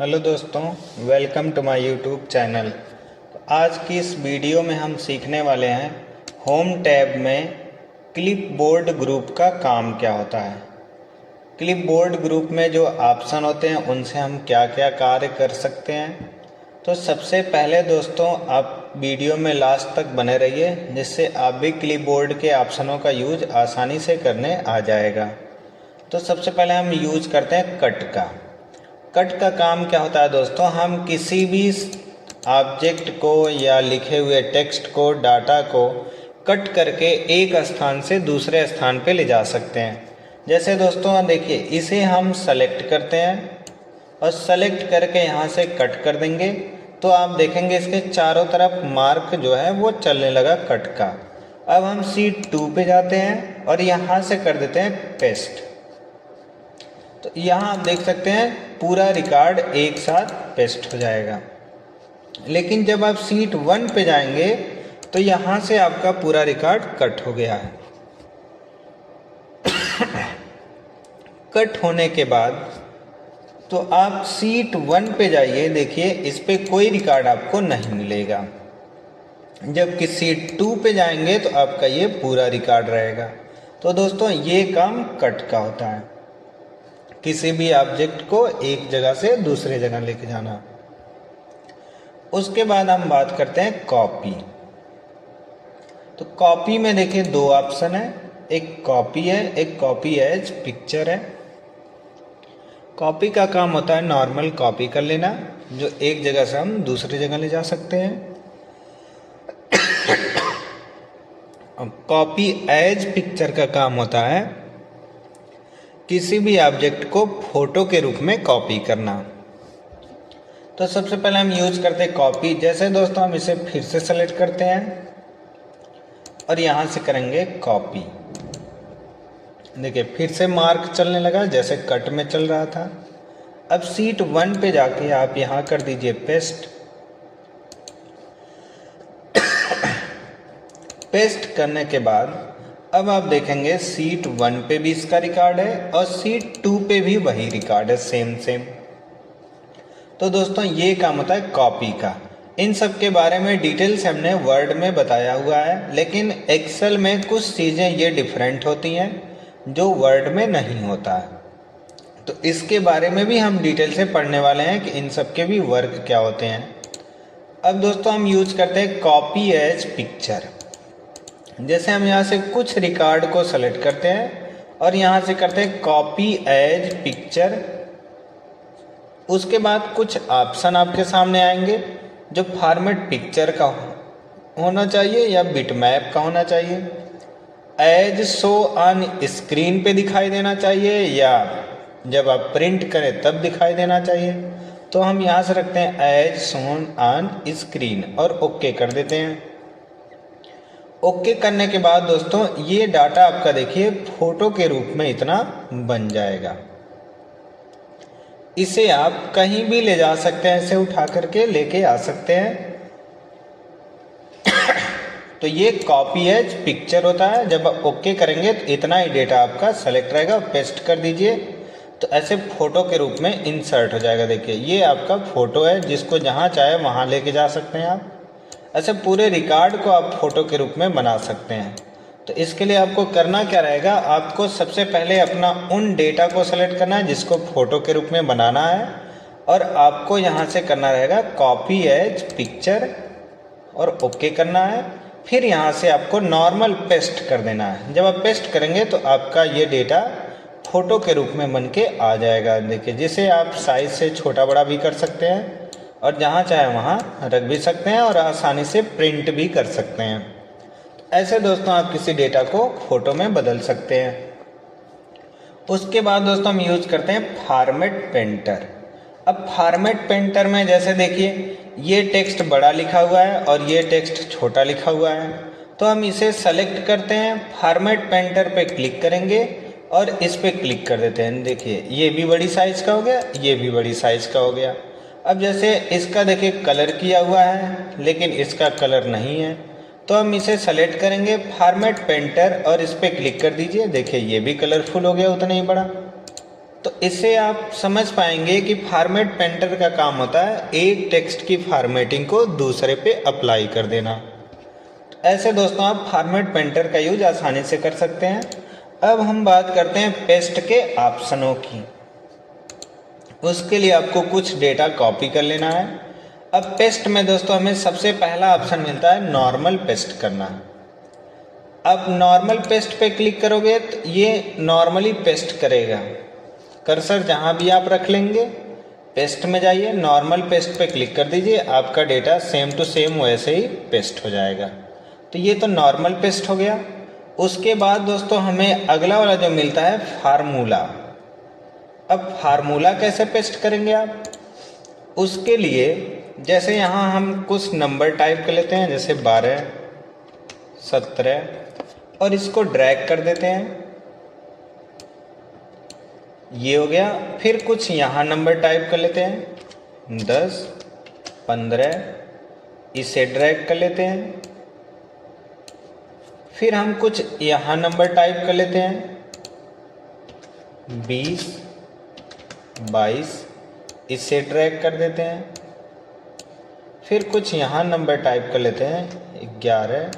Hello दोस्तों, welcome to my YouTube channel. आज की इस वीडियो में हम सीखने वाले हैं होम टैब में क्लिपबोर्ड ग्रुप का काम क्या होता है। क्लिपबोर्ड ग्रुप में जो ऑप्शन होते हैं उनसे हम क्या क्या कार्य कर सकते हैं। तो सबसे पहले दोस्तों आप वीडियो में लास्ट तक बने रहिए, जिससे आप भी क्लिपबोर्ड के ऑप्शनों का यूज आसानी से करने आ जाएगा। तो सबसे पहले हम यूज करते हैं कट का। कट का काम क्या होता है दोस्तों, हम किसी भी ऑब्जेक्ट को या लिखे हुए टेक्स्ट को, डाटा को कट करके एक स्थान से दूसरे स्थान पे ले जा सकते हैं। जैसे दोस्तों देखिए, इसे हम सेलेक्ट करते हैं और सेलेक्ट करके यहाँ से कट कर देंगे तो आप देखेंगे इसके चारों तरफ मार्क जो है वो चलने लगा कट का। अब हम शीट 2 पे जाते हैं और यहाँ से कर देते हैं पेस्ट। तो यहाँ आप देख सकते हैं पूरा रिकॉर्ड एक साथ पेस्ट हो जाएगा। लेकिन जब आप शीट 1 पे जाएंगे तो यहाँ से आपका पूरा रिकॉर्ड कट हो गया है। कट होने के बाद तो आप शीट 1 पे जाइए, देखिए इस पे कोई रिकॉर्ड आपको नहीं मिलेगा। जबकि शीट 2 पे जाएंगे तो आपका ये पूरा रिकॉर्ड रहेगा। तो दोस्तों ये काम कट का होता है, किसी भी ऑब्जेक्ट को एक जगह से दूसरे जगह लेके जाना। उसके बाद हम बात करते हैं कॉपी। तो कॉपी में देखिए दो ऑप्शन है, एक कॉपी है, एक कॉपी एज पिक्चर है। कॉपी का काम होता है नॉर्मल कॉपी कर लेना, जो एक जगह से हम दूसरी जगह ले जा सकते हैं। कॉपी एज पिक्चर का काम होता है किसी भी ऑब्जेक्ट को फोटो के रूप में कॉपी करना। तो सबसे पहले हम यूज करते हैं कॉपी। जैसे दोस्तों हम इसे फिर से सेलेक्ट करते हैं और यहाँ से करेंगे कॉपी। देखिए फिर से मार्क चलने लगा जैसे कट में चल रहा था। अब शीट 1 पे जाके आप यहाँ कर दीजिए पेस्ट। पेस्ट करने के बाद अब आप देखेंगे शीट 1 पे भी इसका रिकॉर्ड है और शीट 2 पे भी वही रिकॉर्ड है, सेम। तो दोस्तों ये काम होता है कॉपी का। इन सब के बारे में डिटेल्स हमने वर्ड में बताया हुआ है, लेकिन एक्सेल में कुछ चीज़ें ये डिफरेंट होती हैं जो वर्ड में नहीं होता है। तो इसके बारे में भी हम डिटेल से पढ़ने वाले हैं कि इन सब के भी वर्क क्या होते हैं। अब दोस्तों हम यूज करते हैं कॉपी एज पिक्चर। जैसे हम यहाँ से कुछ रिकॉर्ड को सेलेक्ट करते हैं और यहाँ से करते हैं कॉपी एज पिक्चर। उसके बाद कुछ ऑप्शन आपके सामने आएंगे, जो फॉर्मेट पिक्चर का होना चाहिए या बिटमैप का होना चाहिए, एज शो ऑन स्क्रीन पे दिखाई देना चाहिए या जब आप प्रिंट करें तब दिखाई देना चाहिए। तो हम यहाँ से रखते हैं एज शोन ऑन स्क्रीन और ओके कर देते हैं। ओके करने के बाद दोस्तों ये डाटा आपका देखिए फोटो के रूप में इतना बन जाएगा। इसे आप कहीं भी ले जा सकते हैं, ऐसे उठा करके लेके आ सकते हैं। तो ये कॉपी एज पिक्चर होता है। जब आप ओके करेंगे तो इतना ही डेटा आपका सेलेक्ट रहेगा, पेस्ट कर दीजिए तो ऐसे फोटो के रूप में इंसर्ट हो जाएगा। देखिए ये आपका फोटो है, जिसको जहाँ चाहे वहाँ लेके जा सकते हैं आप। ऐसे पूरे रिकॉर्ड को आप फोटो के रूप में बना सकते हैं। तो इसके लिए आपको करना क्या रहेगा, आपको सबसे पहले अपना उन डेटा को सेलेक्ट करना है जिसको फोटो के रूप में बनाना है और आपको यहाँ से करना रहेगा कॉपी एज पिक्चर और ओके करना है। फिर यहाँ से आपको नॉर्मल पेस्ट कर देना है। जब आप पेस्ट करेंगे तो आपका ये डेटा फोटो के रूप में बन के आ जाएगा। देखिए जिसे आप साइज से छोटा बड़ा भी कर सकते हैं और जहाँ चाहे वहाँ रख भी सकते हैं और आसानी से प्रिंट भी कर सकते हैं। ऐसे दोस्तों आप किसी डेटा को फोटो में बदल सकते हैं। उसके बाद दोस्तों हम यूज करते हैं फॉर्मेट पेंटर। अब फॉर्मेट पेंटर में जैसे देखिए ये टेक्स्ट बड़ा लिखा हुआ है और ये टेक्स्ट छोटा लिखा हुआ है, तो हम इसे सेलेक्ट करते हैं, फॉर्मेट पेंटर पे क्लिक करेंगे और इस पे क्लिक कर देते हैं। देखिए ये भी बड़ी साइज का हो गया, ये भी बड़ी साइज का हो गया। अब जैसे इसका देखिए कलर किया हुआ है लेकिन इसका कलर नहीं है, तो हम इसे सेलेक्ट करेंगे फॉर्मेट पेंटर और इस पर क्लिक कर दीजिए। देखिए ये भी कलरफुल हो गया उतना ही बड़ा। तो इससे आप समझ पाएंगे कि फॉर्मेट पेंटर का काम होता है एक टेक्स्ट की फॉर्मेटिंग को दूसरे पे अप्लाई कर देना। तो ऐसे दोस्तों आप फॉर्मेट पेंटर का यूज आसानी से कर सकते हैं। अब हम बात करते हैं पेस्ट के ऑप्शनों की। उसके लिए आपको कुछ डेटा कॉपी कर लेना है। अब पेस्ट में दोस्तों हमें सबसे पहला ऑप्शन मिलता है नॉर्मल पेस्ट करना। अब नॉर्मल पेस्ट पे क्लिक करोगे तो ये नॉर्मली पेस्ट करेगा। कर्सर जहाँ भी आप रख लेंगे, पेस्ट में जाइए, नॉर्मल पेस्ट पे क्लिक कर दीजिए, आपका डेटा सेम टू सेम वैसे ही पेस्ट हो जाएगा। तो ये तो नॉर्मल पेस्ट हो गया। उसके बाद दोस्तों हमें अगला वाला जो मिलता है फार्मूला। अब फार्मूला कैसे पेस्ट करेंगे आप? उसके लिए जैसे यहाँ हम कुछ नंबर टाइप कर लेते हैं, जैसे 12, 17 और इसको ड्रैग कर देते हैं, ये हो गया। फिर कुछ यहाँ नंबर टाइप कर लेते हैं 10, 15, इसे ड्रैग कर लेते हैं। फिर हम कुछ यहाँ नंबर टाइप कर लेते हैं 20, 22, इसे ड्रैग कर देते हैं। फिर कुछ यहाँ नंबर टाइप कर लेते हैं 11,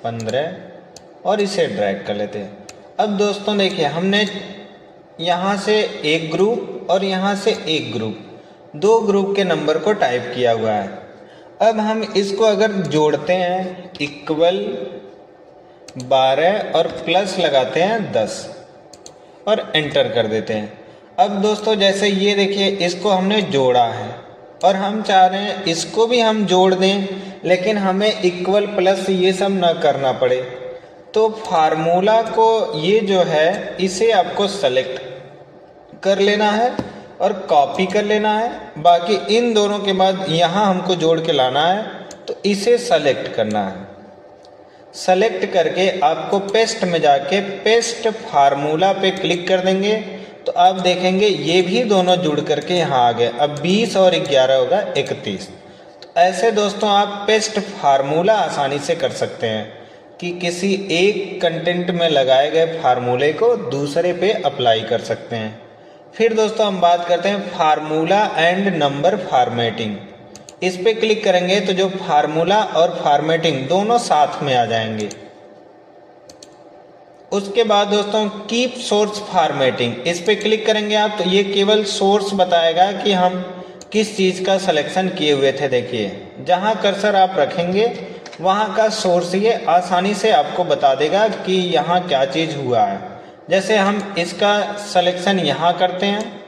15 और इसे ड्रैग कर लेते हैं। अब दोस्तों देखिए हमने यहाँ से एक ग्रुप और यहाँ से एक ग्रुप, दो ग्रुप के नंबर को टाइप किया हुआ है। अब हम इसको अगर जोड़ते हैं इक्वल 12 और प्लस लगाते हैं 10 और एंटर कर देते हैं। अब दोस्तों जैसे ये देखिए इसको हमने जोड़ा है और हम चाह रहे हैं इसको भी हम जोड़ दें, लेकिन हमें इक्वल प्लस ये सब ना करना पड़े। तो फार्मूला को ये जो है इसे आपको सेलेक्ट कर लेना है और कॉपी कर लेना है। बाकी इन दोनों के बाद यहाँ हमको जोड़ के लाना है, तो इसे सेलेक्ट करना है। सेलेक्ट करके आपको पेस्ट में जाके पेस्ट फार्मूला पे क्लिक कर देंगे तो आप देखेंगे ये भी दोनों जुड़ करके यहाँ आ गए। अब 20 और 11 होगा 31। तो ऐसे दोस्तों आप पेस्ट फार्मूला आसानी से कर सकते हैं कि किसी एक कंटेंट में लगाए गए फार्मूले को दूसरे पे अप्लाई कर सकते हैं। फिर दोस्तों हम बात करते हैं फार्मूला एंड नंबर फॉर्मेटिंग। इस पे क्लिक करेंगे तो जो फार्मूला और फॉर्मेटिंग दोनों साथ में आ जाएंगे। उसके बाद दोस्तों कीप सोर्स फॉर्मेटिंग, इस पे क्लिक करेंगे आप तो ये केवल सोर्स बताएगा कि हम किस चीज़ का सिलेक्शन किए हुए थे। देखिए जहाँ कर्सर आप रखेंगे वहाँ का सोर्स ये आसानी से आपको बता देगा कि यहाँ क्या चीज़ हुआ है। जैसे हम इसका सिलेक्शन यहाँ करते हैं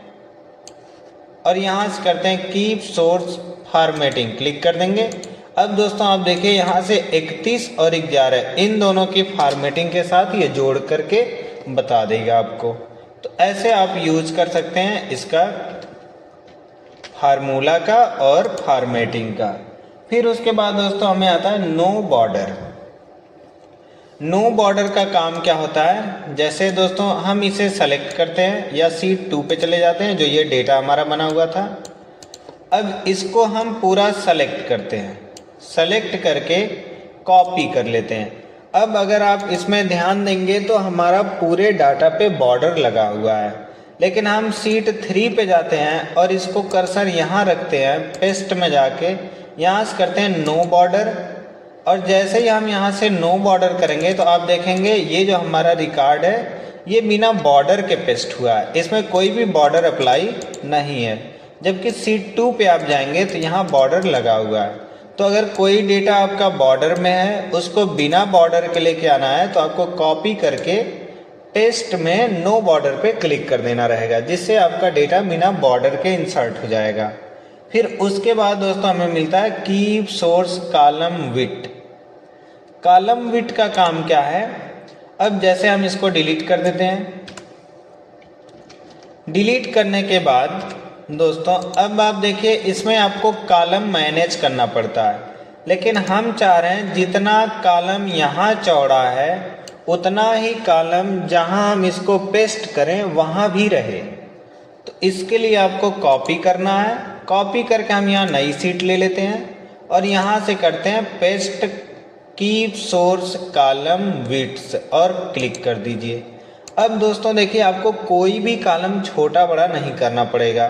और यहाँ से करते हैं कीप सोर्स फॉर्मेटिंग, क्लिक कर देंगे। अब दोस्तों आप देखिए यहाँ से 31 और 11 इन दोनों की फॉर्मेटिंग के साथ ये जोड़ करके बता देगा आपको। तो ऐसे आप यूज कर सकते हैं इसका फार्मूला का और फॉर्मेटिंग का। फिर उसके बाद दोस्तों हमें आता है नो बॉर्डर। नो बॉर्डर का काम क्या होता है? जैसे दोस्तों हम इसे सेलेक्ट करते हैं या शीट 2 पे चले जाते हैं, जो ये डेटा हमारा बना हुआ था। अब इसको हम पूरा सेलेक्ट करते हैं, सेलेक्ट करके कॉपी कर लेते हैं। अब अगर आप इसमें ध्यान देंगे तो हमारा पूरे डाटा पे बॉर्डर लगा हुआ है, लेकिन हम शीट 3 पे जाते हैं और इसको कर्सर यहाँ रखते हैं, पेस्ट में जाके यहाँ से करते हैं नो बॉर्डर। और जैसे ही हम यहाँ से नो बॉर्डर करेंगे तो आप देखेंगे ये जो हमारा रिकॉर्ड है ये बिना बॉर्डर के पेस्ट हुआ है, इसमें कोई भी बॉर्डर अप्लाई नहीं है। जबकि शीट 2 पे आप जाएंगे तो यहाँ बॉर्डर लगा हुआ है। तो अगर कोई डेटा आपका बॉर्डर में है उसको बिना बॉर्डर के लेके आना है तो आपको कॉपी करके पेस्ट में नो बॉर्डर पे क्लिक कर देना रहेगा, जिससे आपका डेटा बिना बॉर्डर के इंसर्ट हो जाएगा। फिर उसके बाद दोस्तों हमें मिलता है keep source column width. Column width का काम क्या है? अब जैसे हम इसको डिलीट कर देते हैं, डिलीट करने के बाद दोस्तों अब आप देखिए इसमें आपको कॉलम मैनेज करना पड़ता है, लेकिन हम चाह रहे हैं जितना कॉलम यहाँ चौड़ा है उतना ही कॉलम जहाँ हम इसको पेस्ट करें वहाँ भी रहे। तो इसके लिए आपको कॉपी करना है, कॉपी करके हम यहाँ नई शीट ले लेते हैं और यहाँ से करते हैं paste keep source column width और क्लिक कर दीजिए। अब दोस्तों देखिए, आपको कोई भी कॉलम छोटा बड़ा नहीं करना पड़ेगा,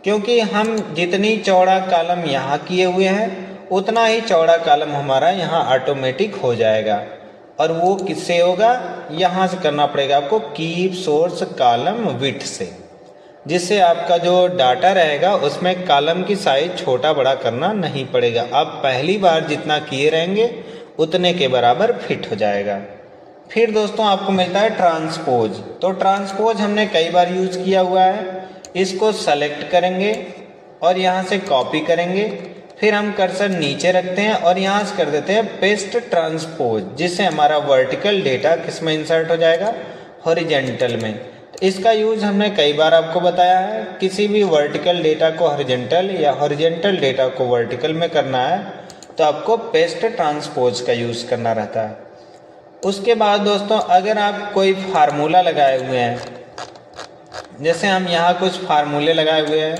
क्योंकि हम जितनी चौड़ा कॉलम यहाँ किए हुए हैं उतना ही चौड़ा कॉलम हमारा यहाँ ऑटोमेटिक हो जाएगा। और वो किससे होगा? यहाँ से करना पड़ेगा आपको, कीप सोर्स कॉलम विड्थ से, जिससे आपका जो डाटा रहेगा उसमें कॉलम की साइज छोटा बड़ा करना नहीं पड़ेगा। आप पहली बार जितना किए रहेंगे उतने के बराबर फिट हो जाएगा। फिर दोस्तों आपको मिलता है ट्रांसपोज। तो ट्रांसपोज हमने कई बार यूज़ किया हुआ है। इसको सेलेक्ट करेंगे और यहाँ से कॉपी करेंगे, फिर हम कर्सर नीचे रखते हैं और यहाँ से कर देते हैं पेस्ट ट्रांसपोज, जिससे हमारा वर्टिकल डेटा किस में इंसर्ट हो जाएगा? हॉरिजेंटल में। तो इसका यूज़ हमने कई बार आपको बताया है। किसी भी वर्टिकल डेटा को हॉरिजेंटल या हॉरिजेंटल डेटा को वर्टिकल में करना है तो आपको पेस्ट ट्रांसपोज का यूज़ करना रहता है। उसके बाद दोस्तों, अगर आप कोई फार्मूला लगाए हुए हैं, जैसे हम यहाँ कुछ फार्मूले लगाए हुए हैं,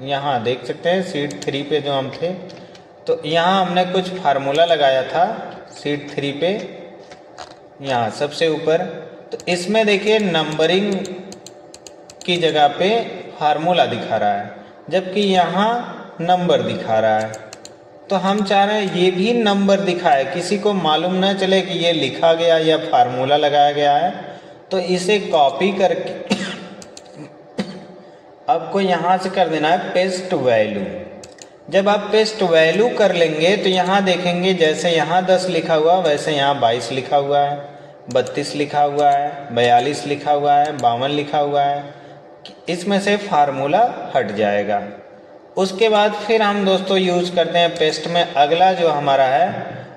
यहाँ देख सकते हैं शीट 3 पे जो हम थे, तो यहाँ हमने कुछ फार्मूला लगाया था शीट 3 पे, यहाँ सबसे ऊपर। तो इसमें देखिए नंबरिंग की जगह पे फार्मूला दिखा रहा है, जबकि यहाँ नंबर दिखा रहा है। तो हम चाह रहे हैं ये भी नंबर दिखाए, किसी को मालूम ना चले कि ये लिखा गया या फार्मूला लगाया गया है। तो इसे कॉपी करके आपको यहाँ से कर देना है पेस्ट वैल्यू। जब आप पेस्ट वैल्यू कर लेंगे तो यहाँ देखेंगे, जैसे यहाँ 10 लिखा हुआ वैसे यहाँ 22 लिखा हुआ है, 32 लिखा हुआ है, 42 लिखा हुआ है, 52 लिखा हुआ है। इसमें से फार्मूला हट जाएगा। उसके बाद फिर हम दोस्तों यूज़ करते हैं पेस्ट में अगला जो हमारा है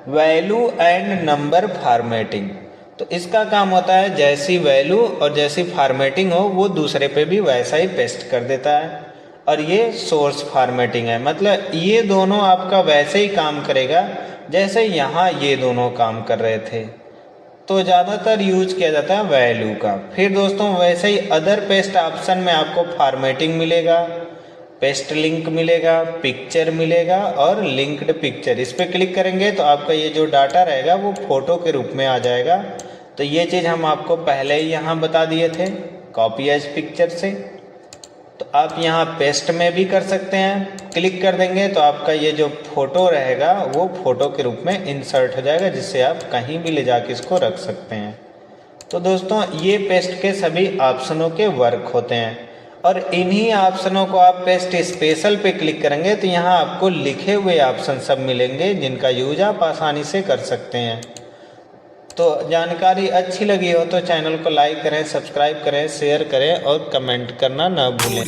वैल्यू एंड नंबर फॉर्मेटिंग। तो इसका काम होता है जैसी वैल्यू और जैसी फॉर्मेटिंग हो वो दूसरे पे भी वैसा ही पेस्ट कर देता है। और ये सोर्स फॉर्मेटिंग है, मतलब ये दोनों आपका वैसे ही काम करेगा जैसे यहाँ ये दोनों काम कर रहे थे। तो ज़्यादातर यूज किया जाता है वैल्यू का। फिर दोस्तों वैसे ही अदर पेस्ट ऑप्शन में आपको फॉर्मेटिंग मिलेगा, पेस्ट लिंक मिलेगा, पिक्चर मिलेगा और लिंक्ड पिक्चर। इस पर क्लिक करेंगे तो आपका ये जो डाटा रहेगा वो फोटो के रूप में आ जाएगा। तो ये चीज़ हम आपको पहले ही यहाँ बता दिए थे कॉपी एज पिक्चर से। तो आप यहाँ पेस्ट में भी कर सकते हैं, क्लिक कर देंगे तो आपका ये जो फोटो रहेगा वो फोटो के रूप में इंसर्ट हो जाएगा, जिससे आप कहीं भी ले जाके इसको रख सकते हैं। तो दोस्तों ये पेस्ट के सभी ऑप्शनों के वर्क होते हैं और इन्हीं ऑप्शनों को आप पेस्ट स्पेशल पे क्लिक करेंगे तो यहाँ आपको लिखे हुए ऑप्शन सब मिलेंगे, जिनका यूज आप आसानी से कर सकते हैं। तो जानकारी अच्छी लगी हो तो चैनल को लाइक करें, सब्सक्राइब करें, शेयर करें और कमेंट करना ना भूलें।